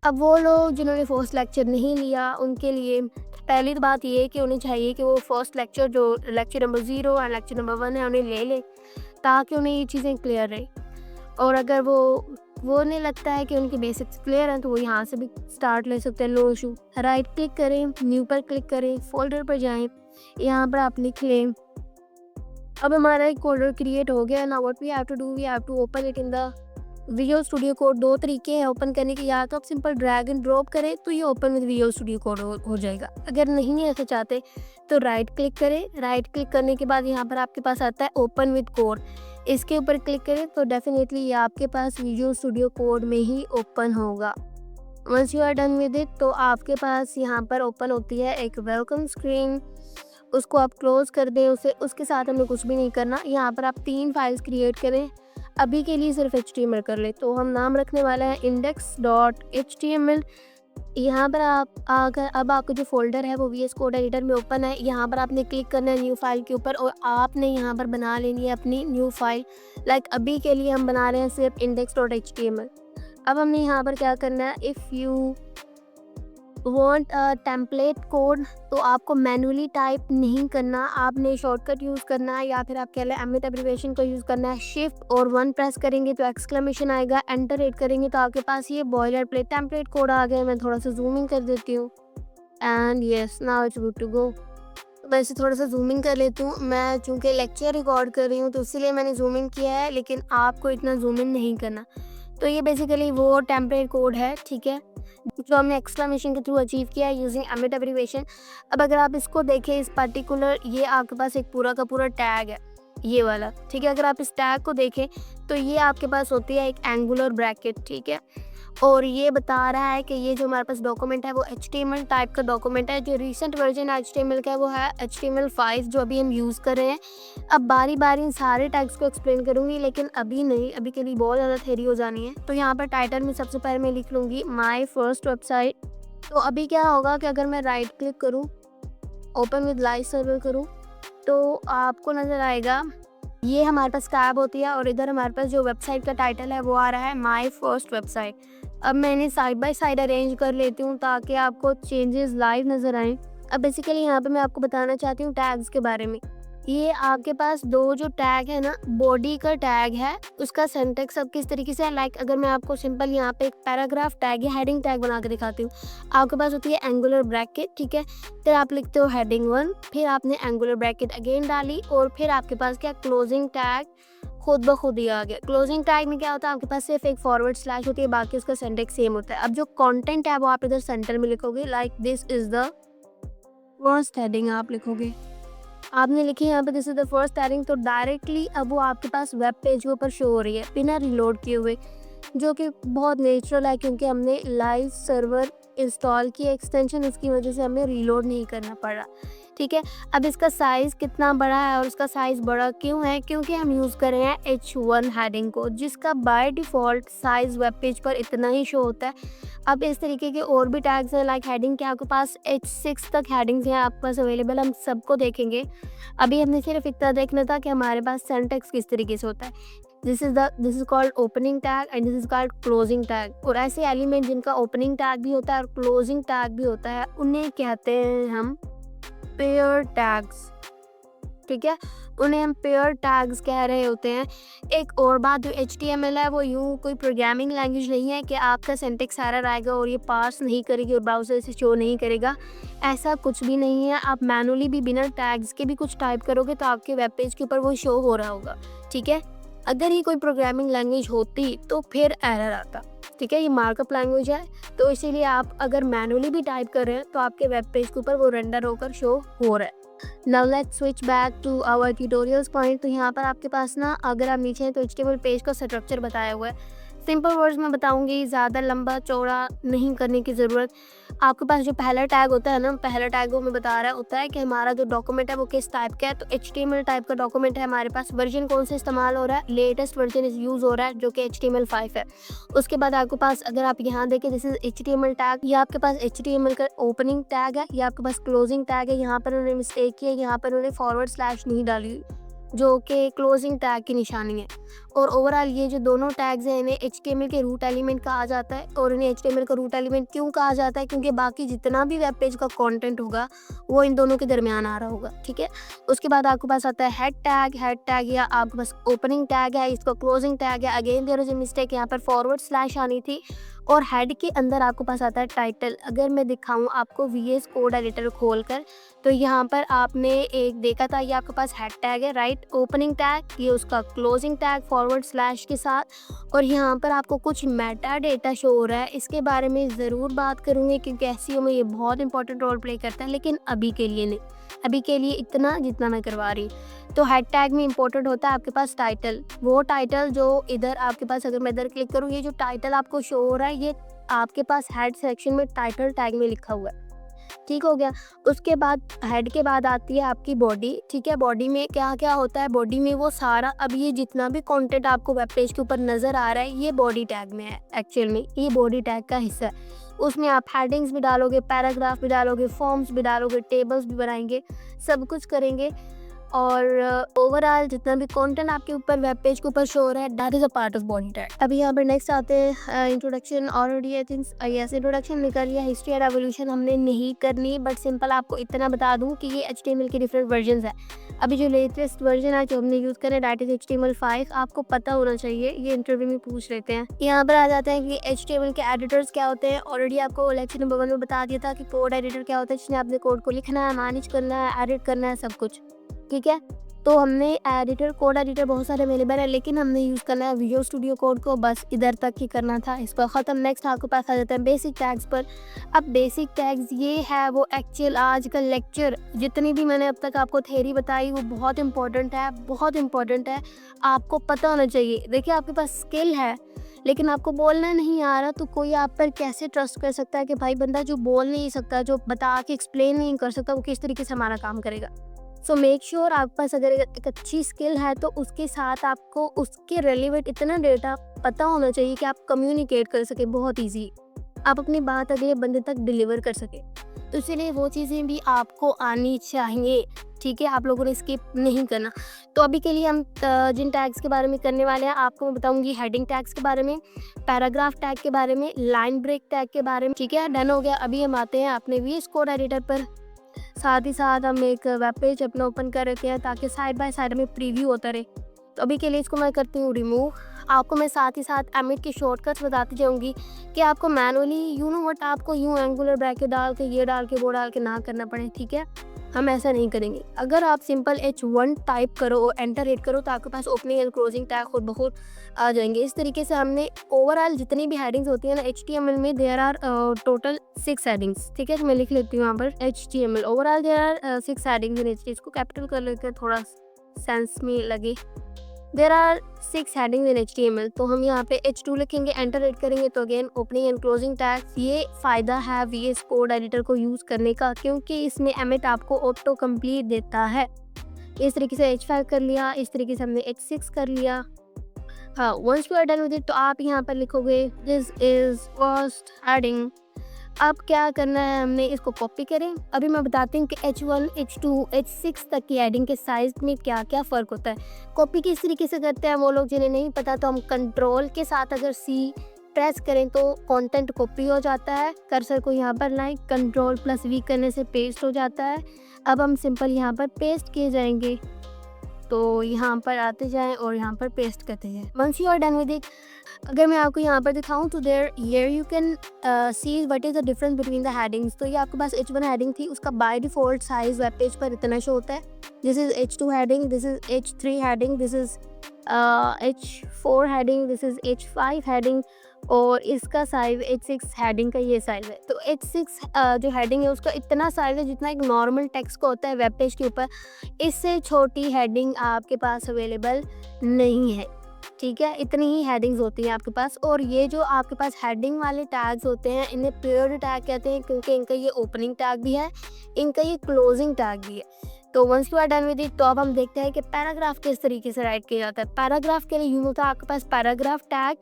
अब वो लोग जिन्होंने फर्स्ट लेक्चर नहीं लिया उनके लिए पहली तो बात ये है कि उन्हें चाहिए कि वो फर्स्ट लेक्चर जो लेक्चर नंबर 0 और लेक्चर नंबर 1 है उन्हें ले लें, ताकि उन्हें ये चीज़ें क्लियर रहे। और अगर वो उन्हें लगता है कि उनकी बेसिक्स क्लियर हैं तो वो यहाँ से भी स्टार्ट ले सकते हैं, नो इशू। राइट क्लिक करें, न्यू पर क्लिक करें, फोल्डर पर जाएं, यहाँ पर आप लिख लें। अब हमारा एक फोल्डर क्रिएट हो गया। Now what we have to do, we have to open it in the visual studio code. दो तरीके हैं ओपन करने के, या तो आप सिंपल ड्रैग एंड ड्रॉप करें तो ये open with visual studio code हो जाएगा। अगर नहीं ऐसा चाहते तो राइट क्लिक करें। राइट क्लिक करने के बाद यहाँ पर आपके पास आता है ओपन विद कोड, इसके ऊपर क्लिक करें तो डेफिनेटली ये आपके पास विजुअल स्टूडियो कोड में ही ओपन होगा। Once you are done with it तो आपके पास यहाँ पर ओपन होती है एक वेलकम स्क्रीन, उसको आप क्लोज कर दें। उसके साथ हमें कुछ भी नहीं करना। यहाँ पर आप 3 फाइल्स क्रिएट करें। अभी के लिए सिर्फ HTML कर ले, तो हम नाम रखने वाला है index.html। यहाँ पर आप आकर अब आपका जो फोल्डर है वो VS कोड एडिटर में ओपन है। यहाँ पर आपने क्लिक करना है न्यू फाइल के ऊपर और आपने यहाँ पर बना लेनी है अपनी न्यू फाइल। लाइक अभी के लिए हम बना रहे हैं सिर्फ index.html। अब हमने यहाँ पर क्या करना है, if you want template code तो आपको मैनुअली टाइप नहीं करना, आपने शॉर्टकट यूज़ करना है, या फिर आप कह लें एमिट एब्रिविएशन को यूज़ करना है। शिफ्ट और 1 प्रेस करेंगे तो एक्सक्लेमेशन आएगा, एंटर हिट करेंगे तो आपके पास ये बॉयलर प्लेट टेम्पलेट कोड आ गया। मैं थोड़ा सा जूमिंग कर देती हूँ and yes now it's good to go. मैं इसे थोड़ा सा जूमिंग कर लेती हूँ। मैं चूँकि लेक्चर रिकॉर्ड कर रही हूँ तो इसीलिए मैंने जूमिंग किया है, लेकिन आपको इतना जूमिंग नहीं करना। तो ये बेसिकली वो टेम्पलेट कोड है, ठीक है, जो हमने एक्सक्लेमेशन के थ्रू अचीव किया है यूजिंग एमिट एब्रिविएशन। अब अगर आप इसको देखें, इस पर्टिकुलर ये आपके पास एक पूरा का पूरा टैग है, ये वाला, ठीक है। अगर आप इस टैग को देखें तो ये आपके पास होती है एक एंगुलर ब्रैकेट, ठीक है, और ये बता रहा है कि ये जो हमारे पास डॉक्यूमेंट है वो HTML टाइप का डॉक्यूमेंट है। जो रिसेंट वर्जन HTML का है वो है HTML5 जो अभी हम यूज़ कर रहे हैं। अब बारी बारी सारे टैग्स को एक्सप्लेन करूँगी, लेकिन अभी नहीं, अभी के लिए बहुत ज़्यादा थ्योरी हो जानी है। तो यहाँ पर टाइटल में सबसे पहले मैं लिख लूँगी माई फर्स्ट वेबसाइट। तो अभी क्या होगा कि अगर मैं राइट क्लिक करूँ, ओपन विद लाइव सर्वर करूँ, तो आपको नज़र आएगा ये हमारे पास टैब होती है और इधर हमारे पास जो वेबसाइट का टाइटल है वो आ रहा है माई फर्स्ट वेबसाइट। अब मैं इन्हें साइड बाय साइड अरेंज कर लेती हूँ ताकि आपको चेंजेस लाइव नज़र आएँ। अब बेसिकली यहाँ पे मैं आपको बताना चाहती हूँ टैग्स के बारे में। ये आपके पास दो जो टैग है ना, बॉडी का टैग है, उसका सिंटैक्स अब किस तरीके से है। लाइक अगर मैं आपको सिंपल यहाँ पे एक पैराग्राफ टैग या हेडिंग टैग बना के दिखाती हूँ, आपके पास होती है एंगुलर ब्रैकेट, ठीक है, फिर आप लिखते हो हेडिंग 1, फिर आपने एंगुलर ब्रैकेट अगेन डाली और फिर आपके पास क्या क्लोजिंग टैग खुद ब खुद ही आ गया। क्लोजिंग टैग में क्या होता है, आपके पास सिर्फ एक फॉरवर्ड स्लैश होती है, बाकी उसका सिंटैक्स सेम होता है। अब जो कंटेंट है वो आप इधर सेंटर में लिखोगे, like this is the first heading आप लिखोगे। आपने लिखी यहाँ पे this is the first heading, तो डायरेक्टली अब वो आपके पास वेब पेज के ऊपर शो हो रही है बिना रिलोड किए हुए, जो कि बहुत नेचुरल है क्योंकि हमने लाइव सर्वर इंस्टॉल की एक्सटेंशन, उसकी वजह से हमें रीलोड नहीं करना पड़ा, ठीक है। अब इसका साइज़ कितना बड़ा है और उसका साइज़ बड़ा क्यों है, क्योंकि हम यूज़ कर रहे हैं H1 हेडिंग को, जिसका bye default size web page पर इतना ही शो होता है। अब इस तरीके के और भी टैग्स हैं, लाइक हेडिंग के आपके पास H6 तक हेडिंग्स हैं आपके पास अवेलेबल, हम सबको देखेंगे। अभी हमने सिर्फ इतना देखना था कि हमारे पास सिंटैक्स किस तरीके से होता है। This is called opening tag and this is called closing tag. और ऐसे एलिमेंट जिनका ओपनिंग टैग भी होता है और क्लोजिंग टैग भी होता है उन्हें कहते हैं हम पेयर टैग्स, ठीक है, उन्हें हम पेयर टैग्स कह रहे होते हैं। एक और बात, जो HTML है वो यूँ कोई प्रोग्रामिंग लैंग्वेज नहीं है कि आपका सिंटैक्स एरर आएगा और ये पास नहीं करेगी और ब्राउज़र से शो नहीं करेगा, ऐसा कुछ भी नहीं है। आप मैनुअली भी बिना टैग्स के भी कुछ टाइप करोगे तो आपके वेब पेज के ऊपर वो शो हो रहा होगा, ठीक है। अगर ही कोई प्रोग्रामिंग लैंग्वेज होती तो फिर एरर आता, ठीक है, ये मार्कअप लैंग्वेज है, तो इसीलिए आप अगर मैनुअली भी टाइप कर रहे हैं तो आपके वेब पेज के ऊपर वो रेंडर होकर शो हो रहा है। Now let's switch back to our Tutorials Point. तो यहाँ पर आपके पास ना, अगर आप नीचे हैं तो HTML पेज का स्ट्रक्चर बताया हुआ है। सिंपल वर्ड्स में बताऊंगी, ज़्यादा लंबा चौड़ा नहीं करने की ज़रूरत। आपके पास जो पहला टैग होता है ना, पहला टैग वो मैं बता रहा होता है कि हमारा जो डॉक्यूमेंट है वो किस टाइप का है। तो HTML टाइप का डॉक्यूमेंट है हमारे पास। वर्जन कौन सा इस्तेमाल हो रहा है, लेटेस्ट वर्जन यूज़ हो रहा है जो कि HTML5 है। उसके बाद आपके पास, अगर आप यहाँ देखें, दिस इज HTML टैग, या आपके पास HTML का ओपनिंग टैग है या आपके पास क्लोजिंग टैग है। यहाँ पर उन्होंने मिस्टेक की है, यहाँ पर उन्होंने फॉरवर्ड स्लैश नहीं डाली जो कि क्लोजिंग टैग की निशानी है। और ओवरऑल ये जो दोनों टैग्स हैं इन्हें HTML के रूट एलिमेंट कहा जाता है। और इन्हें HTML का रूट एलिमेंट क्यों कहा जाता है? क्योंकि बाकी जितना भी वेब पेज का कंटेंट होगा वो इन दोनों के दरमियान आ रहा होगा, ठीक है। उसके बाद आपके पास आता है हेड टैग या आपके पास ओपनिंग टैग है, इसका क्लोजिंग टैग है। Again there is a mistake, यहाँ पर फॉरवर्ड स्लैश आनी थी। और हेड के अंदर आपके पास आता है टाइटल। अगर मैं दिखाऊं आपको VS कोड एडिटर खोलकर, तो यहाँ पर आपने एक देखा था, ये आपके पास हेड टैग है, राइट। ओपनिंग टैग, ये उसका क्लोजिंग टैग फॉरवर्ड स्लैश के साथ। और यहाँ पर आपको कुछ मेटा डेटा शो हो रहा है, इसके बारे में ज़रूर बात करूँगी क्योंकि SEO में ये बहुत इंपॉर्टेंट रोल प्ले करता है, लेकिन अभी के लिए नहीं, अभी के लिए इतना जितना मैं करवा रही। तो हेड टैग में इंपॉर्टेंट होता है आपके पास टाइटल। वो टाइटल जो इधर आपके पास, अगर मैं इधर क्लिक करूँ, ये जो टाइटल आपको शो हो रहा है ये आपके पास हेड सेक्शन में टाइटल टैग में लिखा हुआ है, ठीक हो गया। उसके बाद हेड के बाद आती है आपकी बॉडी, ठीक है। बॉडी में क्या क्या होता है? बॉडी में वो सारा, अब ये जितना भी कंटेंट आपको वेब पेज के ऊपर नज़र आ रहा है ये बॉडी टैग में है, एक्चुअल में ये बॉडी टैग का हिस्सा है। उसमें आप हेडिंग्स भी डालोगे, पैराग्राफ भी डालोगे, फॉर्म्स भी डालोगे, टेबल्स भी बनाएंगे, सब कुछ करेंगे। और ओवरऑल जितना भी कंटेंट आपके ऊपर वेब पेज के ऊपर शो हो रहा है that is a part of body tag. अभी यहाँ पर नेक्स्ट आते हैं introduction. Already I think yes introduction निकल लिया। हिस्ट्री एंड एवोल्यूशन हमने नहीं करनी, बट सिंपल आपको इतना बता दूँ कि ये HTML के डिफरेंट वर्जन है। अभी जो लेटेस्ट वर्जन है जो हमने यूज़ करें दैट इज़ HTML5, आपको पता होना चाहिए, ये इंटरव्यू में पूछ लेते हैं। यहाँ पर आ जाता है कि HTML के एडिटर्स क्या होते हैं। ऑलरेडी आपको लेक्चर नंबर 1 में बता दिया था कि कोड एडिटर क्या होता है, जिसमें आपने कोड को लिखना है, मैनेज करना है, एडिट करना है, सब कुछ, ठीक है। तो हमने एडिटर, कोड एडिटर बहुत सारे अवेलेबल है, लेकिन हमने यूज़ करना है विजुअल स्टूडियो कोड को, बस इधर तक ही करना था, इस पर ख़त्म। नेक्स्ट आपके पास आ जाता है बेसिक टैग्स पर। अब बेसिक टैग्स ये है वो एक्चुअल आज का लेक्चर, जितनी भी मैंने अब तक आपको थ्योरी बताई वो बहुत इंपॉर्टेंट है, बहुत इंपॉर्टेंट है, आपको पता होना चाहिए। देखिए आपके पास स्किल है लेकिन आपको बोलना नहीं आ रहा, तो कोई आप पर कैसे ट्रस्ट कर सकता है कि भाई बंदा जो बोल नहीं सकता, जो बता के एक्सप्लेन नहीं कर सकता, वो किस तरीके से हमारा काम करेगा। सो मेक श्योर आपके पास अगर एक अच्छी स्किल है तो उसके साथ आपको उसके रेलिवेंट इतना डेटा पता होना चाहिए कि आप कम्युनिकेट कर सके बहुत इजी, आप अपनी बात अगले बंदे तक डिलीवर कर सके। तो इसलिए वो चीज़ें भी आपको आनी चाहिए, ठीक है। आप लोगों ने स्किप नहीं करना। तो अभी के लिए हम जिन टैग्स के बारे में करने वाले हैं, आपको मैं बताऊंगी हेडिंग टैग्स के बारे में, पैराग्राफ टैग के बारे में, लाइन ब्रेक टैग के बारे में, ठीक है। डन हो गया। अभी हम आते हैं अपने VS कोड एडिटर पर। साथ ही साथ हम एक वेब पेज अपना ओपन कर रखे हैं ताकि साइड बाय साइड में प्रीव्यू होता रहे। तो अभी के लिए इसको मैं करती हूँ रिमूव। आपको मैं साथ ही साथ एमिट के शॉर्टकट्स बताती जाऊँगी कि आपको मैनुअली यू नो व्हाट, आपको यूँ एंगुलर ब्रैकेट डाल के, ये डाल के, वो डाल के ना करना पड़े, ठीक है। हम ऐसा नहीं करेंगे। अगर आप सिंपल H1 टाइप करो और एंटर हिट करो तो आपके पास ओपनिंग एंड क्लोजिंग टैग खुद ब खुद आ जाएंगे। इस तरीके से हमने ओवरऑल जितनी भी हेडिंग्स होती है ना HTML में, देयर आर टोटल 6 हेडिंग्स, ठीक है। तो मैं लिख लेती हूँ यहाँ पर HTML overall there are 6 headings in HTML। इसको कैपिटल कर लेते हैं थोड़ा सेंस में लगे। There are 6 headings in HTML। तो हम यहाँ पे H2 लिखेंगे, एंटर हिट करेंगे तो again opening and closing tags. ये फ़ायदा है VS कोड एडिटर को यूज़ करने का, क्योंकि इसमें एमिट आपको ऑटो कंप्लीट देता है। इस तरीके से H5 कर लिया, इस तरीके से हमने H6 कर लिया। हाँ, once you are done with it तो आप यहाँ पर लिखोगे दिस इज़ फर्स्ट हेडिंग। अब क्या करना है, हमने इसको कॉपी करें। अभी मैं बताती हूँ कि H1, H2, H6 तक की हेडिंग के साइज़ में क्या क्या फ़र्क होता है। कॉपी किस तरीके से करते हैं वो लोग जिन्हें नहीं पता, तो हम कंट्रोल के साथ अगर C प्रेस करें तो कंटेंट कॉपी हो जाता है। कर्सर को यहाँ पर लाएं, Ctrl+V करने से पेस्ट हो जाता है। अब हम सिंपल यहाँ पर पेस्ट किए जाएंगे, तो यहाँ पर आते जाएं और यहाँ पर पेस्ट करते जाएं। Once you are done with it, अगर मैं आपको यहाँ पर दिखाऊं तो here you can see what is the difference between the headings. तो ये आपके पास H1 हेडिंग थी, उसका by default size web page पर इतना शो होता है। This is H2 heading, this is H3 heading, this is H4 heading, this is H5 heading, और इसका साइज़ H6 हेडिंग का ये साइज़ है। तो H6 जो हेडिंग है उसका इतना साइज़ है जितना एक नॉर्मल टेक्स्ट का होता है वेब पेज के ऊपर। इससे छोटी हेडिंग आपके पास अवेलेबल नहीं है, ठीक है। इतनी ही हेडिंग्स होती हैं आपके पास। और ये जो आपके पास हेडिंग वाले टैग्स होते हैं इन्हें पेयर्ड टैग कहते हैं, क्योंकि इनका ये ओपनिंग टैग भी है, इनका ये क्लोजिंग टैग भी है। तो once you are done with it तो अब हम देखते हैं कि पैराग्राफ किस तरीके से राइट किया जाता है। पैराग्राफ के लिए यूँ होता है आपके पास पैराग्राफ टैग,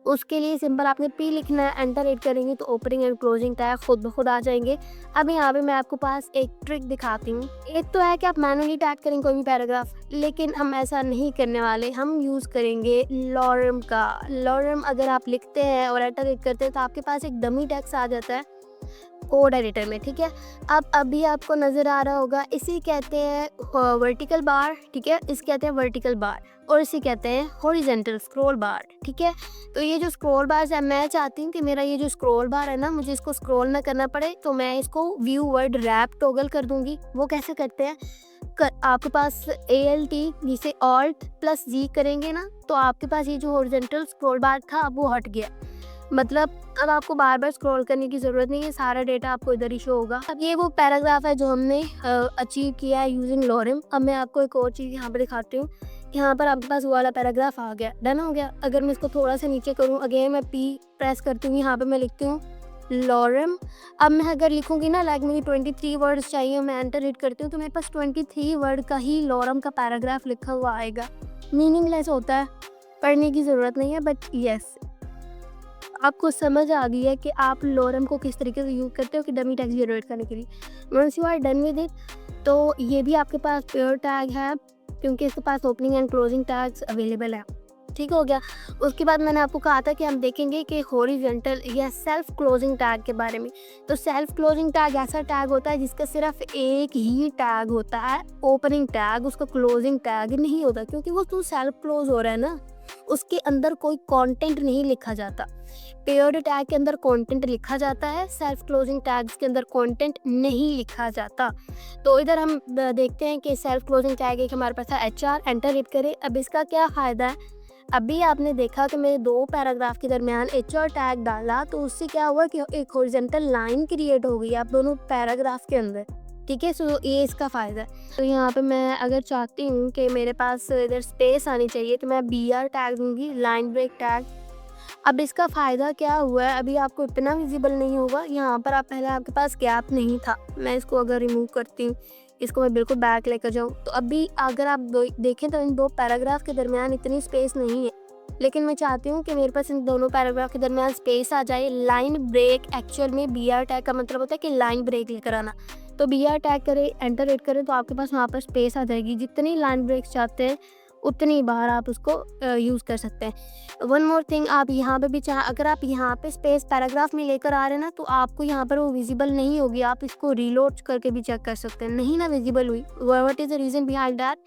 उसके लिए सिंपल आपने पी लिखना है, एंटर हिट करेंगे तो ओपनिंग एंड क्लोजिंग टैग खुद ब खुद आ जाएंगे। अब यहाँ पे मैं आपको पास एक ट्रिक दिखाती हूँ। एक तो है कि आप मैनुअली टैग करेंगे कोई भी पैराग्राफ, लेकिन हम ऐसा नहीं करने वाले, हम यूज़ करेंगे लॉरम का। लॉरम अगर आप लिखते हैं और एंटर हिट करते हैं तो आपके पास एक डमी टेक्स्ट आ जाता है कोड एडिटर में, ठीक है। अब अभी आपको नज़र आ रहा होगा, इसी कहते हैं वर्टिकल बार, ठीक है, इसे कहते हैं वर्टिकल बार, और इसे कहते हैं हॉरिजॉन्टल स्क्रॉल बार, ठीक है। तो ये जो स्क्रॉल बार है, मैं चाहती हूँ कि मेरा ये जो स्क्रॉल बार है ना, मुझे इसको स्क्रॉल ना करना पड़े, तो मैं इसको व्यू वर्ड रैप टॉगल कर दूंगी। वो कैसे करते हैं, आपके पास ALT जिसे ऑल्ट प्लस जी करेंगे ना, तो आपके पास ये जो हॉरिजॉन्टल स्क्रॉल बार था अब वो हट गया। मतलब अब आपको बार बार स्क्रॉल करने की ज़रूरत नहीं है, सारा डेटा आपको इधर ही शो होगा। अब ये वो पैराग्राफ है जो हमने अचीव किया है यूजिंग लॉरम। अब मैं आपको एक और चीज़ यहाँ पे दिखाती हूँ। यहाँ पर आपके पास वो वाला पैराग्राफ आ गया, डन हो गया। अगर मैं इसको थोड़ा सा नीचे करूँ, अगेन मैं P प्रेस करती हूँ, यहाँ पर मैं लिखती हूँ लॉरम। अब मैं अगर लिखूँगी ना, लाइक मुझे 23 वर्ड्स चाहिए, मैं एंटर हिट करती हूँ तो मेरे पास 23 वर्ड का ही लॉरम का पैराग्राफ लिखा हुआ आएगा। मीनिंगलेस होता है, पढ़ने की ज़रूरत नहीं है, बट यस आपको समझ आ गई है कि आप लॉरम को किस तरीके से यूज़ करते हो कि डमी टैग जनरेट करने के लिए। Once you are done with it, तो ये भी आपके पास प्योर टैग है क्योंकि इसके पास opening and closing tags available है, ठीक हो गया। उसके बाद मैंने आपको कहा था कि हम देखेंगे कि हॉरिजॉन्टल या सेल्फ क्लोजिंग टैग के बारे में। तो सेल्फ क्लोजिंग टैग ऐसा टैग होता है जिसका सिर्फ एक ही टैग होता है, ओपनिंग टैग, उसका क्लोजिंग टैग नहीं होता, क्योंकि वो तो सेल्फ क्लोज हो रहा है ना, उसके अंदर कोई कंटेंट नहीं लिखा जाता। पेयर्ड टैग के अंदर कंटेंट लिखा जाता है, सेल्फ क्लोजिंग टैग्स के अंदर कंटेंट नहीं लिखा जाता। तो इधर हम देखते हैं कि सेल्फ क्लोजिंग टैग एक हमारे पास है HR, एंटर हिट करें। अब इसका क्या फ़ायदा है, अभी आपने देखा कि मैंने 2 पैराग्राफ के दरमियान HR टैग डाला तो उससे क्या हुआ कि एक हॉरिजॉन्टल लाइन क्रिएट हो गई आप दोनों पैराग्राफ के अंदर, ठीक है। सो ये इसका फ़ायदा है। तो यहाँ पे मैं अगर चाहती हूँ कि मेरे पास इधर स्पेस आनी चाहिए तो मैं BR टैग दूँगी, लाइन ब्रेक टैग। अब इसका फ़ायदा क्या हुआ है, अभी आपको इतना विजिबल नहीं होगा, यहाँ पर आप पहले आपके पास गैप नहीं था। मैं इसको अगर रिमूव करती हूँ, इसको मैं बिल्कुल बैक लेकर जाऊँ, तो अभी अगर आप देखें तो इन 2 पैराग्राफ के दरमियान इतनी स्पेस नहीं है, लेकिन मैं चाहती हूँ कि मेरे पास इन दोनों पैराग्राफ के दरमियान स्पेस आ जाए। लाइन ब्रेक एक्चुअल में BR टैग का मतलब होता है कि लाइन ब्रेक लेकर आना। तो BR टैग करें, एंटर हिट करें तो आपके पास वहाँ पर स्पेस आ जाएगी। जितनी लाइन ब्रेक्स चाहते हैं उतनी बार आप उसको यूज़ कर सकते हैं। वन मोर थिंग, आप यहाँ पे भी अगर आप यहाँ पे स्पेस पैराग्राफ में लेकर आ रहे हैं ना, तो आपको यहाँ पर वो विजिबल नहीं होगी। आप इसको रीलोड करके भी चेक कर सकते हैं, नहीं ना विजिबल हुई। What is the reason behind that,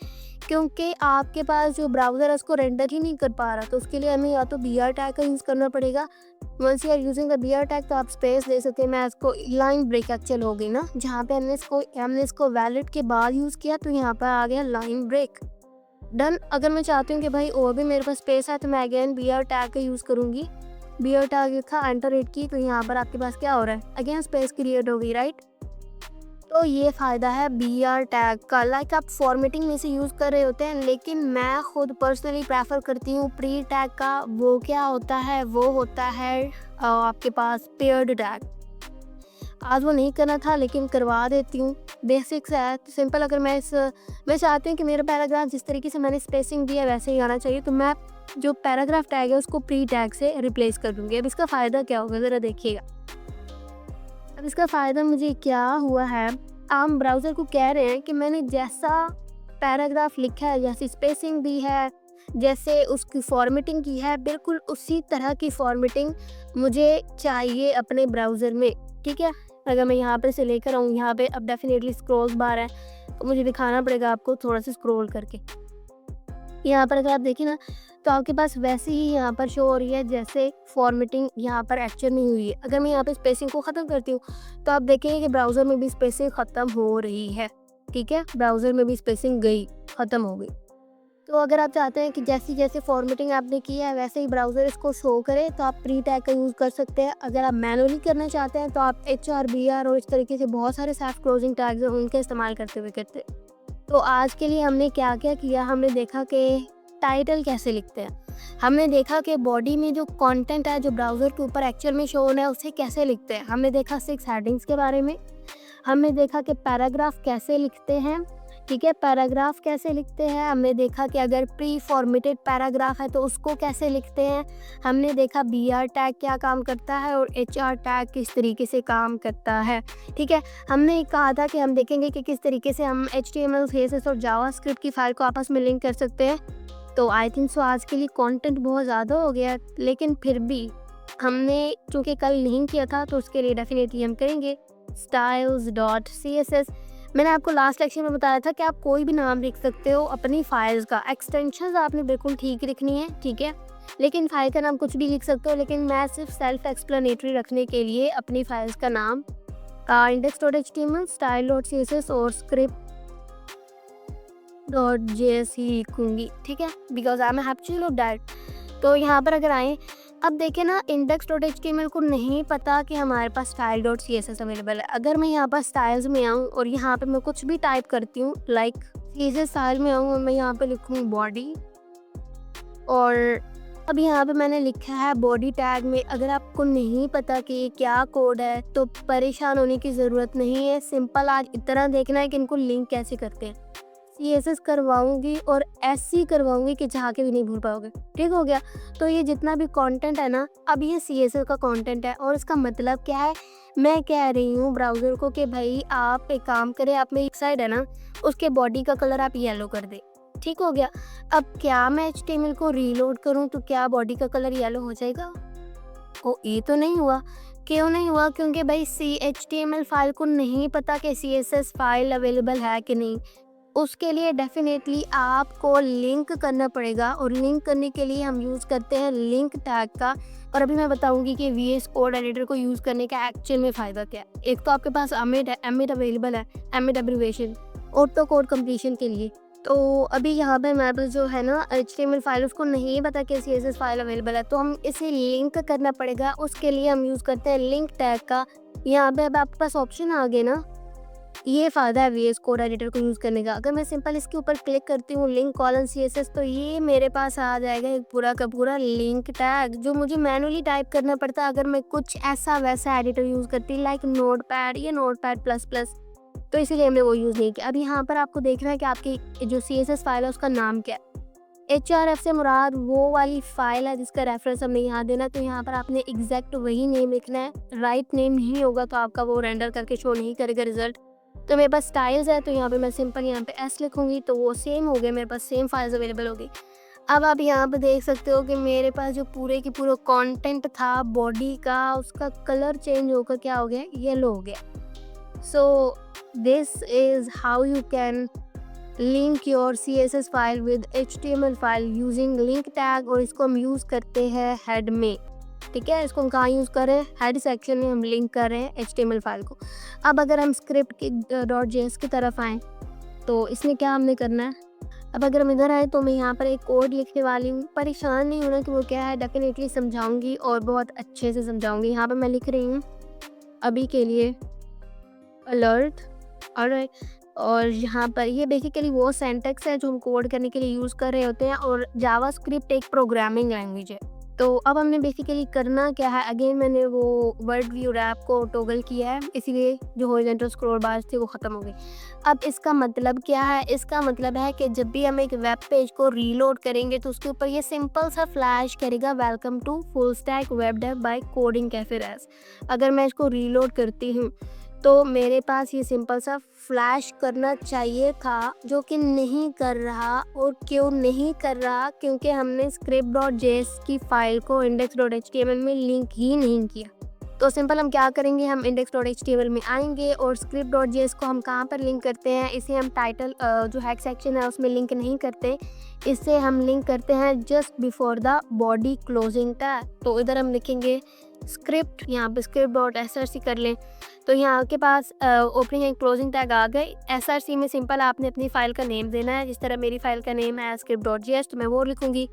क्योंकि आपके पास जो ब्राउज़र है उसको रेंडर ही नहीं कर पा रहा, तो उसके लिए हमें या तो BR टैग का यूज़ करना पड़ेगा। Once you are using the BR tag तो आप स्पेस दे सकते हैं। मैं इसको लाइन ब्रेक एक्चुअल हो गई ना, जहाँ पे हमने इसको वैलिड के बाद यूज़ किया तो यहाँ पर आ गया लाइन ब्रेक, डन। अगर मैं चाहती हूँ कि भाई और भी मेरे पास स्पेस है तो मैं अगेन BR टैग का यूज़ करूँगी। BR टैग लिखा, एंटर हिट की, तो यहाँ पर आपके पास क्या हो रहा है, अगेन स्पेस क्रिएट हो गई, राइट। तो ये फ़ायदा है BR टैग का। लाइक आप फॉर्मेटिंग में से यूज़ कर रहे होते हैं, लेकिन मैं खुद पर्सनली प्रेफर करती हूँ प्री टैग का। वो क्या होता है, वो होता है आपके पास पेयर्ड टैग। आज वो नहीं करना था लेकिन करवा देती हूँ, बेसिक्स है तो सिंपल। अगर मैं चाहती हूँ कि मेरा पैराग्राफ जिस तरीके से मैंने स्पेसिंग दी है वैसे ही आना चाहिए, तो मैं जो पैराग्राफ टैग है उसको प्री टैग से रिप्लेस कर दूँगी। अब इसका फ़ायदा क्या होगा ज़रा देखिएगा। अब इसका फ़ायदा मुझे क्या हुआ है, आप ब्राउज़र को कह रहे हैं कि मैंने जैसा पैराग्राफ लिखा है, जैसी स्पेसिंग दी है, जैसे उसकी फॉर्मेटिंग की है, बिल्कुल उसी तरह की फॉर्मेटिंग मुझे चाहिए अपने ब्राउज़र में, ठीक है। अगर मैं यहाँ पे से लेकर आऊँ, यहाँ पे अब डेफिनेटली स्क्रॉल बार है तो मुझे दिखाना पड़ेगा आपको थोड़ा सा स्क्रॉल करके। यहाँ पर अगर आप देखें ना तो आपके पास वैसे ही यहाँ पर शो हो रही है जैसे फॉर्मेटिंग यहाँ पर एक्चुअल में हुई है। अगर मैं यहाँ पे स्पेसिंग को ख़त्म करती हूँ तो आप देखेंगे कि ब्राउज़र में भी स्पेसिंग ख़त्म हो रही है, ठीक है। ब्राउज़र में भी स्पेसिंग गई, ख़त्म हो गई। तो अगर आप चाहते हैं कि जैसी जैसे फॉर्मेटिंग आपने की है वैसे ही ब्राउज़र इसको शो करे तो आप प्री टैग का यूज़ कर सकते हैं। अगर आप मैनुअली करना चाहते हैं तो आप HR, BR और इस तरीके से बहुत सारे सेल्फ क्लोजिंग टैग्स हैं उनका इस्तेमाल करते हुए करते। तो आज के लिए हमने क्या क्या किया, हमने देखा कि टाइटल कैसे लिखते हैं, हमने देखा कि बॉडी में जो कंटेंट है जो ब्राउज़र के ऊपर एक्चुअल में शो होना है उसे कैसे लिखते हैं, हमने देखा 6 हेडिंग्स के बारे में, हमने देखा कि पैराग्राफ कैसे लिखते हैं, ठीक है। पैराग्राफ कैसे लिखते हैं, हमने देखा कि अगर प्री फॉर्मेटेड पैराग्राफ है तो उसको कैसे लिखते हैं। हमने देखा BR टैग क्या काम करता है और HR टैग किस तरीके से काम करता है। ठीक है, हमने कहा था कि हम देखेंगे कि किस तरीके से हम HTML, CSS और जावास्क्रिप्ट की फाइल को आपस में लिंक कर सकते हैं। तो आई थिंक सो आज के लिए कंटेंट बहुत ज़्यादा हो गया, लेकिन फिर भी हमने चूँकि कल नहीं किया था तो उसके लिए डेफिनेटली हम करेंगे styles.css। मैंने आपको लास्ट लेक्चर में बताया था कि आप कोई भी नाम लिख सकते हो अपनी फाइल्स का, एक्सटेंशंस आपने बिल्कुल ठीक लिखनी है, ठीक है, लेकिन फाइल का नाम कुछ भी लिख सकते हो। लेकिन मैं सिर्फ सेल्फ एक्सप्लेनेटरी रखने के लिए अपनी फाइल्स का नाम index.html, style.css और script.js ही लिखूँगी, ठीक है, because I am happy of that. तो यहाँ पर अगर आएँ, अब देखें ना, index.html को नहीं पता कि हमारे पास style.css अवेलेबल है। अगर मैं यहाँ पर स्टाइल्स में आऊँ और यहाँ पे मैं कुछ भी टाइप करती हूँ, लाइक CSS स्टाइल में आऊँ और मैं यहाँ पे लिखूँ बॉडी, और अब यहाँ पे मैंने लिखा है बॉडी टैग में। अगर आपको नहीं पता कि ये क्या कोड है तो परेशान होने की ज़रूरत नहीं है, सिंपल आज इतना देखना है कि इनको लिंक कैसे करते हैं। CSS करवाऊंगी और ऐसी करवाऊंगी कि जहाँ के भी नहीं भूल पाओगे, ठीक हो गया। तो ये जितना भी कंटेंट है ना, अब ये CSS का कंटेंट है और इसका मतलब क्या है, मैं कह रही हूँ ब्राउज़र को कि भाई आप एक काम करें, आप मेरी साइड है ना, उसके बॉडी का कलर आप येलो कर दे, ठीक हो गया। अब क्या मैं HTML को रीलोड करूँ तो क्या बॉडी का कलर येलो हो जाएगा? ओ, ये तो नहीं हुआ। क्यों नहीं हुआ? क्योंकि भाई HTML फाइल को नहीं पता कि CSS फाइल अवेलेबल है कि नहीं। उसके लिए डेफिनेटली आपको लिंक करना पड़ेगा, और लिंक करने के लिए हम यूज़ करते हैं लिंक टैग का। और अभी मैं बताऊंगी कि VS कोड एडिटर को यूज़ करने का एक्चुअल में फ़ायदा क्या है। एक तो आपके पास एमिट अवेलेबल है, emit abbreviation auto code completion के लिए। तो अभी यहाँ पे मेरे पास जो है ना HTML फाइल, उसको नहीं पता कि CSS फाइल अवेलेबल है, तो हम इसे लिंक करना पड़ेगा। उसके लिए हम यूज़ करते हैं लिंक टैग का। यहाँ पे अब आपके पास ऑप्शन आ गए ना, ये फ़ायदा है VS कोड एडिटर को यूज़ करने का। अगर मैं सिंपल इसके ऊपर क्लिक करती हूँ लिंक कॉलन CSS, तो ये मेरे पास आ जाएगा एक पूरा का पूरा लिंक टैग, जो मुझे मैनुअली टाइप करना पड़ता है अगर मैं कुछ ऐसा वैसा एडिटर यूज़ करती लाइक नोटपैड या नोटपैड प्लस। तो इसीलिए हमने वो यूज़ नहीं किया। अब यहाँ पर आपको देखना है कि आपकी जो CSS फाइल है उसका नाम क्या है। HRF से मुराद वो वाली फाइल है जिसका रेफरेंस हमने यहाँ देना, तो यहाँ पर आपने एग्जैक्ट वही नेम लिखना है। राइट नेम नहीं होगा तो आपका वो रेंडर करके शो नहीं करेगा रिजल्ट। तो मेरे पास स्टाइल्स है, तो यहाँ पे मैं सिंपल यहाँ पे S लिखूँगी, तो वो सेम हो गया, मेरे पास सेम फाइल्स अवेलेबल होगी। अब आप यहाँ पे देख सकते हो कि मेरे पास जो पूरे की पूरा कंटेंट था बॉडी का, उसका कलर चेंज होकर क्या हो गया, येलो हो गया। So this is how you can link your CSS file with HTML file using link tag, और इसको हम यूज़ करते हैं हेड में, ठीक है। इसको हम कहाँ यूज़ कर रहे हैं, हेड सेक्शन में हम लिंक कर रहे हैं HTML फाइल को। अब अगर हम स्क्रिप्ट की .js की तरफ आएँ तो इसमें क्या हमने करना है। अब अगर हम इधर आए तो मैं यहाँ पर एक कोड लिखने वाली हूँ, परेशान नहीं होना कि वो क्या है, डेफिनेटली समझाऊँगी और बहुत अच्छे से समझाऊँगी। यहाँ पर मैं लिख रही हूँ अभी के लिए अलर्ट, और यहाँ पर ये बेसिकली वो सिंटैक्स है जो हम कोड करने के लिए यूज़ कर रहे होते हैं, और जावास्क्रिप्ट एक प्रोग्रामिंग लैंग्वेज है। तो अब हमने बेसिकली करना क्या है, अगेन मैंने वो वर्ड व्यू रैप को टॉगल किया है, इसीलिए जो हॉरिजॉन्टल स्क्रॉल बार्स थी वो ख़त्म हो गई। अब इसका मतलब क्या है, इसका मतलब है कि जब भी हम एक वेब पेज को रीलोड करेंगे तो उसके ऊपर ये सिंपल सा फ्लैश करेगा, welcome to full stack web dev by coding cafe रैस। अगर मैं इसको रीलोड करती हूँ तो मेरे पास ये सिंपल सा फ्लैश करना चाहिए था, जो कि नहीं कर रहा। और क्यों नहीं कर रहा, क्योंकि हमने script.js की फ़ाइल को index.html में लिंक ही नहीं किया। तो सिंपल हम क्या करेंगे, हम index.html में आएंगे और script.js को हम कहाँ पर लिंक करते हैं, इसे हम टाइटल जो हैक सेक्शन है उसमें लिंक नहीं करते, इससे हम लिंक करते हैं just before the body closing tag. तो इधर हम लिखेंगे स्क्रिप्ट, यहाँ पे script.src कर लें, तो यहाँ के पास ओपनिंग एंड क्लोजिंग टैग आ गए। SRC में सिंपल आपने अपनी फ़ाइल का नेम देना है, जिस तरह मेरी फ़ाइल का नेम है script.js, तो मैं वो लिखूँगी।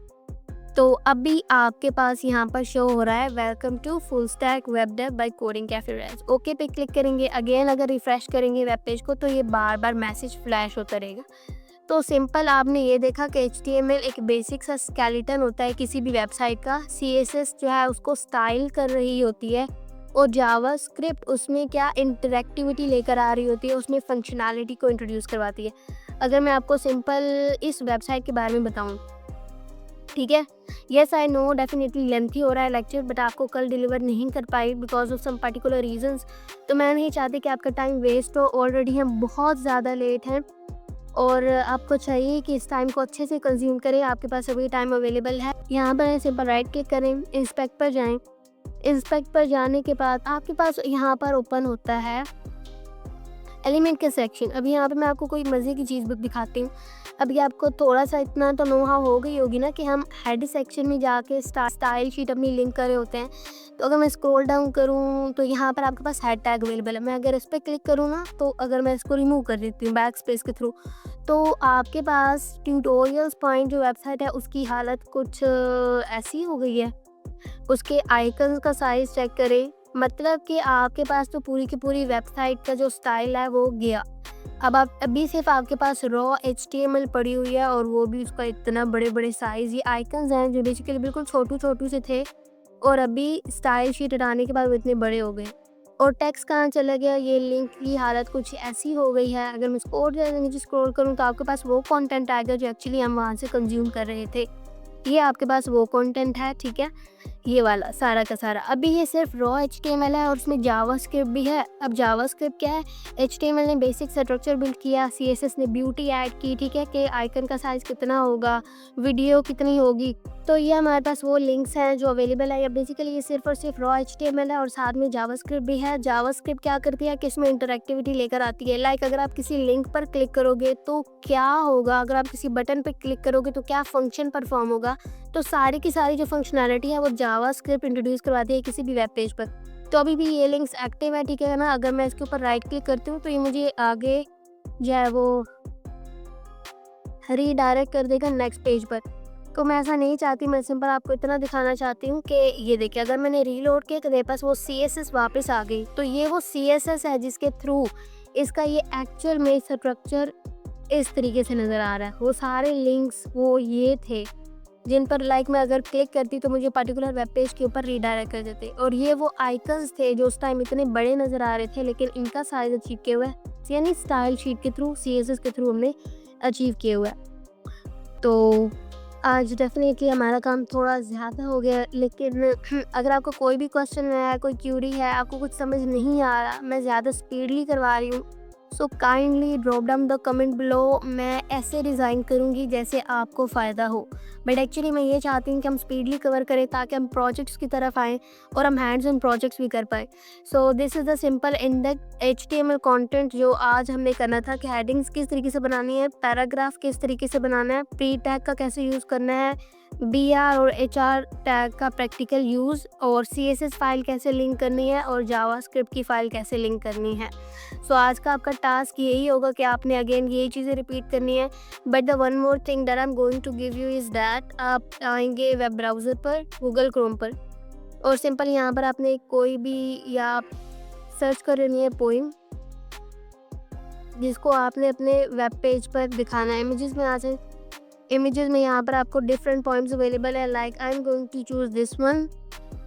तो अभी आपके पास यहाँ पर शो हो रहा है welcome to full stack web dev by coding cafe रैस। ओके पे क्लिक करेंगे, अगेन अगर रिफ्रेश करेंगे वेब पेज को तो ये बार बार मैसेज फ्लैश होता रहेगा। तो सिंपल आपने ये देखा कि HTML एक बेसिक सा स्केलेटन होता है किसी भी वेबसाइट का, CSS जो है उसको स्टाइल कर रही होती है, और जावास्क्रिप्ट उसमें क्या इंटरेक्टिविटी लेकर आ रही होती है, उसमें फंक्शनैलिटी को इंट्रोड्यूस करवाती है। अगर मैं आपको सिंपल इस वेबसाइट के बारे में बताऊँ, ठीक है। Yes I know definitely lengthy हो रहा है लेक्चर, बट आपको कल डिलीवर नहीं कर पाई because of some particular reasons. तो मैं नहीं चाहती कि आपका टाइम वेस्ट हो, ऑलरेडी हम बहुत ज़्यादा लेट हैं और आपको चाहिए कि इस टाइम को अच्छे से कंज्यूम करें। आपके पास अभी टाइम अवेलेबल है। यहाँ पर सिंपल राइट क्लिक करें, इंस्पेक्ट पर जाएं। इंस्पेक्ट पर जाने के बाद आपके पास यहाँ पर ओपन होता है एलिमेंट के सेक्शन। अभी यहाँ पे मैं आपको कोई मज़े की चीज़ दिखाती हूँ। अभी आपको थोड़ा सा इतना तो नो हाउ हो गई होगी ना कि हम हेड सेक्शन में जाके स्टाइल शीट अपनी लिंक करे होते हैं। तो अगर मैं स्क्रॉल डाउन करूँ तो यहाँ पर आपके पास हेड टैग अवेलेबल है। मैं अगर इस पर क्लिक करूँ ना, तो अगर मैं इसको रिमूव कर देती हूँ बैक स्पेस के थ्रू, तो आपके पास ट्यूटोरियल्स पॉइंट जो वेबसाइट है उसकी हालत कुछ ऐसी हो गई है। उसके आइकन्स का साइज़ चेक करें, मतलब कि आपके पास तो पूरी की पूरी वेबसाइट का जो स्टाइल है वो गया। अब आप अभी सिर्फ आपके पास रॉ HTML पड़ी हुई है और वो भी उसका इतना बड़े साइज़। ये आइकन्स हैं जो बेसिकली बिल्कुल छोटू से थे और अभी स्टाइल शीट हटाने के बाद वो इतने बड़े हो गए। और टेक्स्ट कहाँ चला गया, ये लिंक की हालत कुछ ऐसी हो गई है। अगर मैं इसको और ज़्यादा नीचे स्क्रॉल करूँ तो आपके पास वो कंटेंट आएगा जो एक्चुअली हम वहाँ से कंज्यूम कर रहे थे। ये आपके पास वो कंटेंट है, ठीक है, ये वाला सारा का सारा। अभी ये सिर्फ रॉ HTML है और उसमें जावास्क्रिप्ट भी है। अब जावास्क्रिप्ट क्या है, HTML ने बेसिक स्ट्रक्चर बिल्ड किया, CSS ने ब्यूटी ऐड की, ठीक है, कि आइकन का साइज़ कितना होगा, वीडियो कितनी होगी। तो ये हमारे पास वो लिंक्स हैं जो अवेलेबल है। या बेसिकली ये सिर्फ और सिर्फ रॉ HTML है और साथ में जावास्क्रिप्ट भी है। जावास्क्रिप्ट क्या करती है कि इसमें इंटरैक्टिविटी लेकर आती है। लाइक अगर आप किसी लिंक पर क्लिक करोगे तो क्या होगा, अगर आप किसी बटन पर क्लिक करोगे तो क्या फंक्शन परफॉर्म होगा। तो सारी की सारी जो फंक्शनैलिटी है वो जावास्क्रिप्ट इंट्रोड्यूस करवाती है किसी भी वेब पेज पर। तो अभी भी ये लिंक्स एक्टिव है, ठीक है ना। अगर मैं इसके ऊपर राइट क्लिक करती हूँ तो ये मुझे आगे जो है वो रीडायरेक्ट कर देगा नेक्स्ट पेज पर। तो मैं ऐसा नहीं चाहती, मैं सिंपल आपको इतना दिखाना चाहती हूँ कि ये देखिए, अगर मैंने रीलोड किया तो मेरे पास वो CSS वापस आ गई। तो ये वो CSS है जिसके थ्रू इसका ये एक्चुअल में स्ट्रक्चर इस तरीके से नज़र आ रहा है। वो सारे लिंक्स वो ये थे जिन पर लाइक मैं अगर क्लिक करती तो मुझे पर्टिकुलर वेब पेज के ऊपर रीडायरेक्ट कर देते। और ये वो आइकन्स थे जो उस टाइम इतने बड़े नज़र आ रहे थे, लेकिन इनका साइज़ अचीव किया हुआ है, यानी स्टाइल शीट के थ्रू, CSS के थ्रू हमने अचीव किया हुआ है। तो आज डेफिनेटली हमारा काम थोड़ा ज़्यादा हो गया, लेकिन अगर आपको कोई भी क्वेश्चन है, कोई क्यूरी है, आपको कुछ समझ नहीं आ रहा, मैं ज़्यादा स्पीडली करवा रही हूँ, so kindly drop down the comment below. मैं ऐसे डिज़ाइन करूँगी जैसे आपको फ़ायदा हो, बट एक्चुअली मैं ये चाहती हूँ कि हम स्पीडली कवर करें ताकि हम प्रोजेक्ट्स की तरफ आएँ और हम हैंड्स ऑन प्रोजेक्ट्स भी कर पाएँ। So this is the simple index HTML content जो आज हमने करना था कि हेडिंग्स किस तरीके से बनानी है, पैराग्राफ किस तरीके से बनाना है, प्री टैग का कैसे यूज़ करना है, BR और HR टैग का प्रैक्टिकल यूज़, और CSS फाइल कैसे लिंक करनी है और जावास्क्रिप्ट की फ़ाइल कैसे लिंक करनी है। सो आज का आपका टास्क यही होगा कि आपने अगेन ये चीज़ें रिपीट करनी है। But the one more thing that I am going to give you is that आप आएंगे वेब ब्राउज़र पर, गूगल क्रोम पर, और सिंपल यहाँ पर आपने कोई भी या सर्च कर लेनी है पोइम, जिसको आपने अपने वेब पेज पर दिखाना है। इमेजेस में आ जाए, इमेजेस में यहाँ पर आपको डिफरेंट पोइम्स अवेलेबल है। Like I am going to choose this one.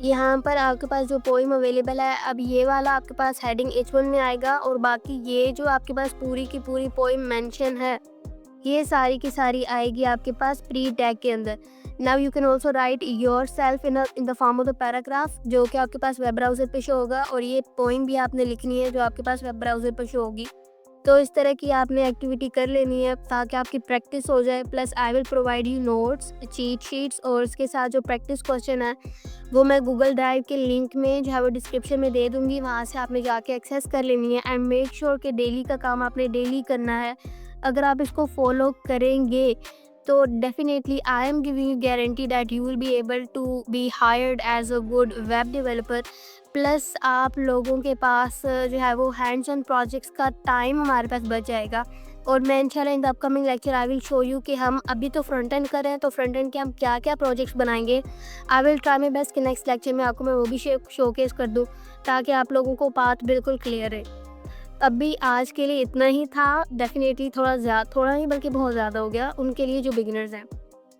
यहाँ पर आपके पास जो पोइम अवेलेबल है, अब ये वाला आपके पास हेडिंग H1 में आएगा और बाकी ये जो आपके पास पूरी की पूरी पोइम मेंशन है, ये सारी की सारी आएगी आपके पास प्री टैग के अंदर। Now you can also right your self in the form of the paragraph, जो कि आपके पास वेब ब्राउज़र पे शो होगा, और ये पोइम भी आपने लिखनी है जो आपके पास वेब ब्राउज़र पर शो होगी। तो इस तरह की आपने एक्टिविटी कर लेनी है ताकि आपकी प्रैक्टिस हो जाए। Plus I will provide you notes, cheat sheets, और इसके साथ जो प्रैक्टिस क्वेश्चन है वो मैं गूगल ड्राइव के लिंक में जो है वो डिस्क्रिप्शन में दे दूँगी, वहाँ से आपने जाके एक्सेस कर लेनी है। एंड मेक श्योर कि डेली का काम आपने डेली करना है। अगर आप इसको फॉलो करेंगे तो definitely I am giving you guarantee that you will be able to be hired as a good web developer. Plus आप लोगों के पास जो है वो हैंड्स ऑन प्रोजेक्ट्स का टाइम हमारे पास बच जाएगा। और मैं इंशाल्लाह in the upcoming lecture I will show you कि हम अभी तो फ्रंट एंड कर रहे हैं, तो फ्रंट एंड के हम क्या क्या प्रोजेक्ट्स बनाएंगे। I will try my best कि नेक्स्ट लेक्चर में आपको मैं वो भी शोकेस कर दूँ ताकि आप लोगों को पाथ बिल्कुल क्लियर है। अभी आज के लिए इतना ही था। डेफिनेटली थोड़ा नहीं बल्कि बहुत ज़्यादा हो गया उनके लिए जो बिगिनर्स हैं,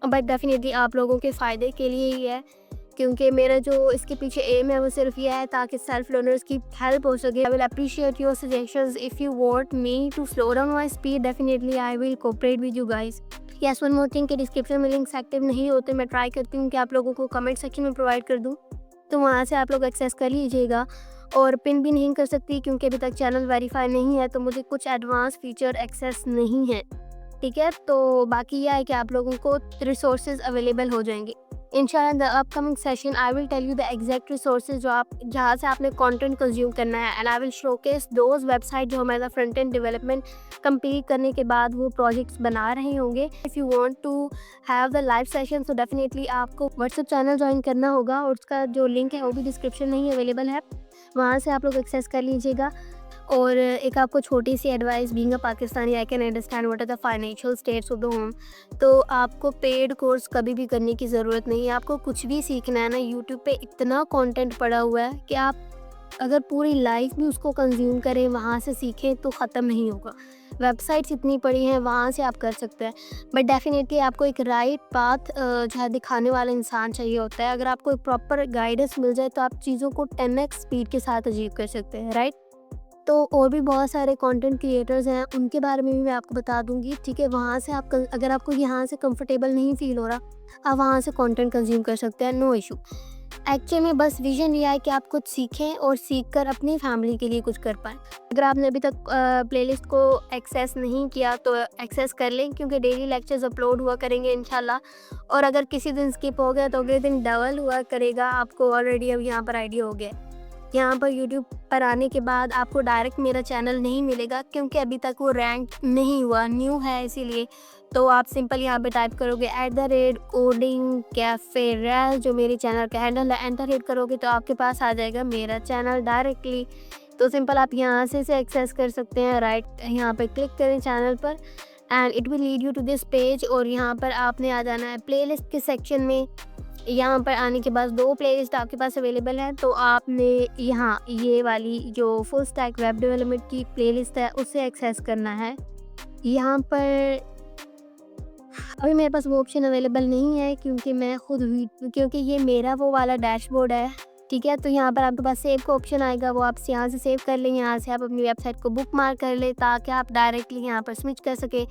बट डेफिनेटली आप लोगों के फ़ायदे के लिए ही है क्योंकि मेरा जो इसके पीछे एम है वो सिर्फ ये है ताकि सेल्फ लर्नर्स की हेल्प हो सके। I will appreciate your suggestions. If you want me to slow down my speed, definitely I will cooperate with you guys. Yes, one more thing कि डिस्क्रिप्शन में लिंक्स एक्टिव नहीं होते। मैं try करती हूँ कि आप लोगों को कमेंट सेक्शन में प्रोवाइड कर दूँ, तो वहाँ से आप लोग एक्सेस कर लीजिएगा। और पिन भी नहीं कर सकती क्योंकि अभी तक चैनल वेरीफाई नहीं है, तो मुझे कुछ एडवांस फीचर एक्सेस नहीं है, ठीक है। तो बाकी यह है कि आप लोगों को रिसोर्सेज अवेलेबल हो जाएंगे इंशाल्लाह। The upcoming session I will tell you the exact resources जो आप जहाँ से आपने कंटेंट कंज्यूम करना है, and I will showcase those website जो हमारा फ्रंट एंड डेवलपमेंट कंप्लीट करने के बाद वो प्रोजेक्ट्स बना रहे होंगे। If you want to have the live session, तो डेफिनेटली आपको व्हाट्सएप चैनल ज्वाइन करना होगा, और उसका जो लिंक है वो भी डिस्क्रिप्शन में ही अवेलेबल है, वहाँ से आप लोग एक्सेस कर लीजिएगा। और एक आपको छोटी सी advice, being a Pakistani I can understand what are the financial status of the home. तो आपको पेड कोर्स कभी भी करने की ज़रूरत नहीं है। आपको कुछ भी सीखना है ना, यूट्यूब पे इतना कंटेंट पड़ा हुआ है कि आप अगर पूरी लाइफ भी उसको कंज्यूम करें, वहाँ से सीखें तो ख़त्म नहीं होगा। वेबसाइट्स इतनी पड़ी हैं, वहाँ से आप कर सकते हैं, बट डेफिनेटली आपको एक राइट पाथ जो है दिखाने वाला इंसान चाहिए होता है। अगर आपको एक प्रॉपर गाइडेंस मिल जाए तो आप चीज़ों को 10x स्पीड के साथ अचीव कर सकते हैं, राइट। तो और भी बहुत सारे कंटेंट क्रिएटर्स हैं, उनके बारे में भी मैं आपको बता दूंगी, ठीक है। वहाँ से आप अगर आपको यहाँ से कंफर्टेबल नहीं फील हो रहा, आप वहाँ से कंटेंट कंज्यूम कर सकते हैं, नो इशू। एक्चुअली में बस विजन ये है कि आप कुछ सीखें और सीख कर अपनी फैमिली के लिए कुछ कर पाएँ। अगर आपने अभी तक प्लेलिस्ट को एक्सेस नहीं किया तो एक्सेस कर लें, क्योंकि डेली लेक्चर्स अपलोड हुआ करेंगे इंशाल्लाह। और अगर किसी दिन स्किप हो गया तो अगले दिन डबल हुआ करेगा। आपको ऑलरेडी अब यहाँ पर आइडिया हो गया। यहाँ पर यूट्यूब पर आने के बाद आपको डायरेक्ट मेरा चैनल नहीं मिलेगा, क्योंकि अभी तक वो रैंक नहीं हुआ, न्यू है इसीलिए। तो आप सिंपल यहाँ पे टाइप करोगे @कोडिंग कैफे रेल, जो मेरे चैनल का हैंडल है, एंटर हिट करोगे तो आपके पास आ जाएगा मेरा चैनल डायरेक्टली। तो सिंपल आप यहाँ से एक्सेस कर सकते हैं, राइट। यहाँ पर क्लिक करें चैनल पर and it will lead you to this page, और यहाँ पर आपने आ जाना है प्लेलिस्ट के सेक्शन में। यहाँ पर आने के बाद 2 प्लेलिस्ट आपके पास अवेलेबल है, तो आपने यहाँ ये वाली जो फुल स्टैक वेब डेवलपमेंट की प्लेलिस्ट है उसे एक्सेस करना है। यहाँ पर अभी मेरे पास वो ऑप्शन अवेलेबल नहीं है, क्योंकि ये मेरा वो वाला डैशबोर्ड है, ठीक है। तो यहाँ पर आपके पास सेव का ऑप्शन आएगा, वो आप यहाँ से सेव कर लें। यहाँ से आप अपनी वेबसाइट को बुक मार्क कर लें ताकि आप डायरेक्टली यहाँ पर स्विच कर सके।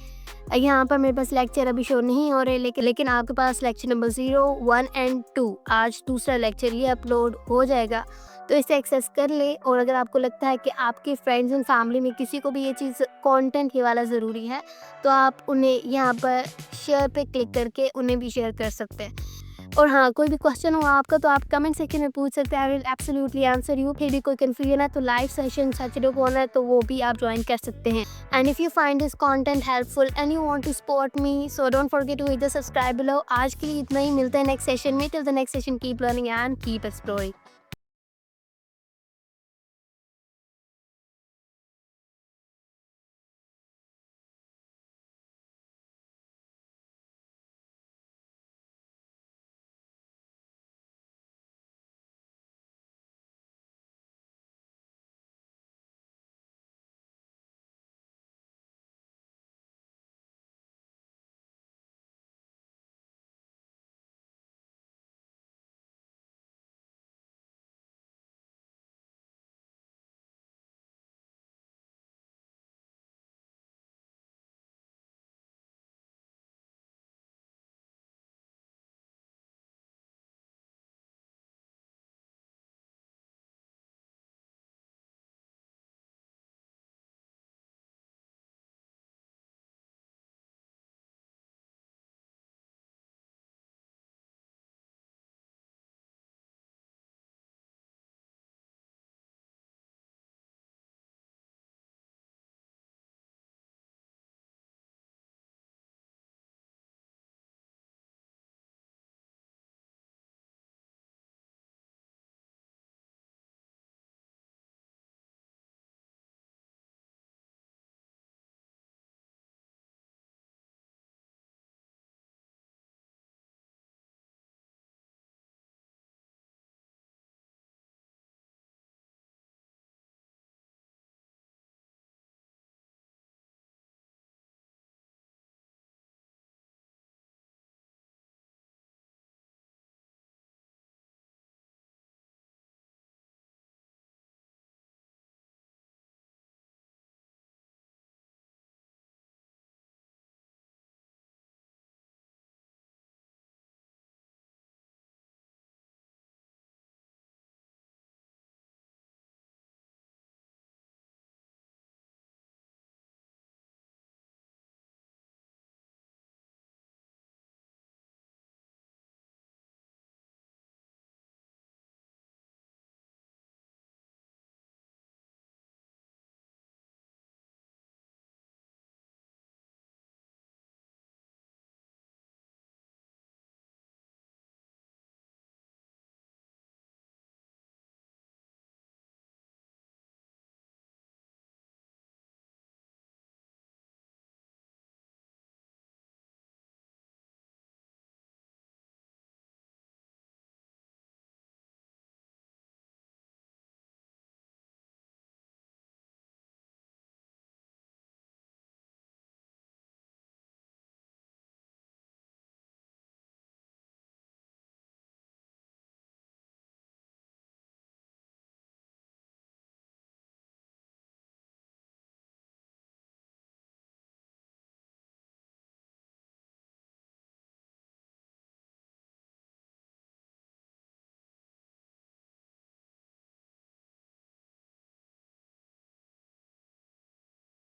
यहाँ पर मेरे पास लेक्चर अभी शो नहीं हो रहे, लेकिन आपके पास लेक्चर नंबर 0, 1 एंड 2 आज दूसरा लेक्चर ये अपलोड हो जाएगा, तो इसे एक्सेस कर ले। और अगर आपको लगता है कि आपके फ्रेंड्स एंड फैमिली में किसी को भी ये चीज़ कंटेंट ये वाला ज़रूरी है, तो आप उन्हें यहाँ पर शेयर पे क्लिक करके उन्हें भी शेयर कर सकते हैं। और हाँ, कोई भी क्वेश्चन हो आपका तो आप कमेंट सेक्शन में पूछ सकते हैं, I will absolutely answer you. फिर भी कोई कन्फ्यूजन है तो लाइव सेशन सैटरडे को होना है, तो वो भी आप ज्वाइन कर सकते हैं। And if you find this content helpful and you want to support me, so don't forget to hit the subscribe below. आज के लिए इतना ही, मिलते हैं नेक्स्ट सेशन में। Till the next session, keep learning and keep exploring.